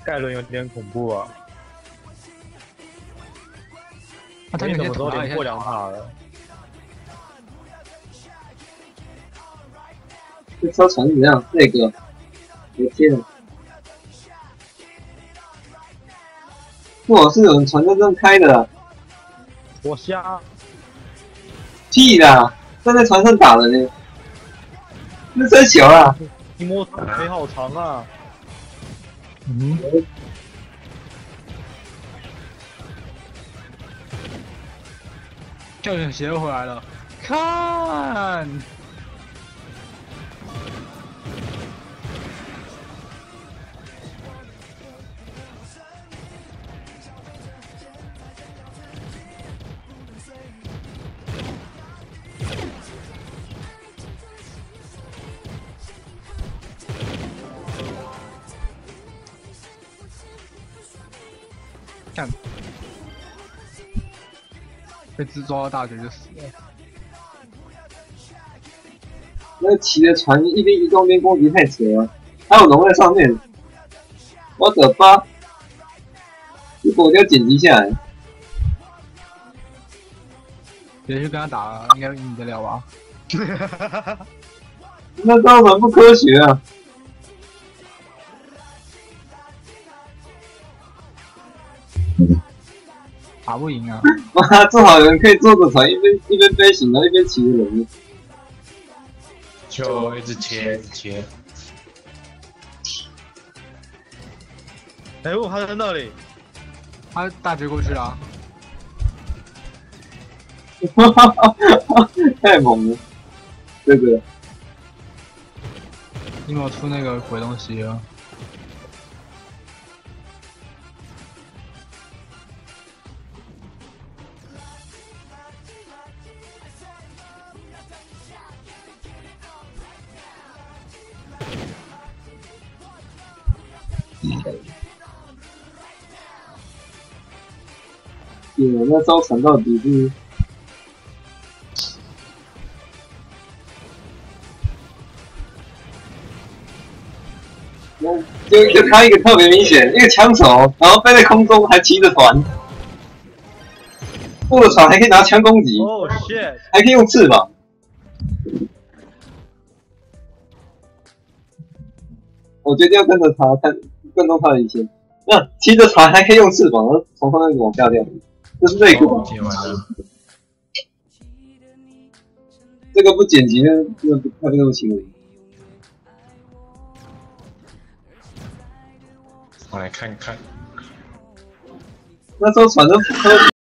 盖伦有点恐怖啊！他你怎么都连连过2塔了？这艘船是怎样？这个，我的天啊！哇，是有人船在这开的啊！我瞎！屁啦！站在船上打人呢，那真小啊！你摸腿好长啊！嗯，教练鞋回来了，看。看，被自抓到大学就死了。那个骑的船一边移动边攻击太扯了，还有龙在上面，我的妈！如果我就要剪辑下来，别去跟他打了，应该赢得了吧？那造船不科学啊！打不赢啊！妈，最好有人可以坐着船一边飞行，然后一边骑着人。就一直切，一直切。哎呦，他在那里！他大绝过去了、啊，太猛了，这个你有没有出那个鬼东西了？有那艘船到底是？就他一个特别明显，一个枪手，然后飞在空中还骑着船，坐着船还可以拿枪攻击，哦 shit！还可以用翅膀。我决定要跟着他看跟踪他的一切。那骑着船还可以用翅膀，然后从上面往下掉，这是内裤吧？接完了，这个不剪辑呢，真的不太这种行为。我来看看。那艘船都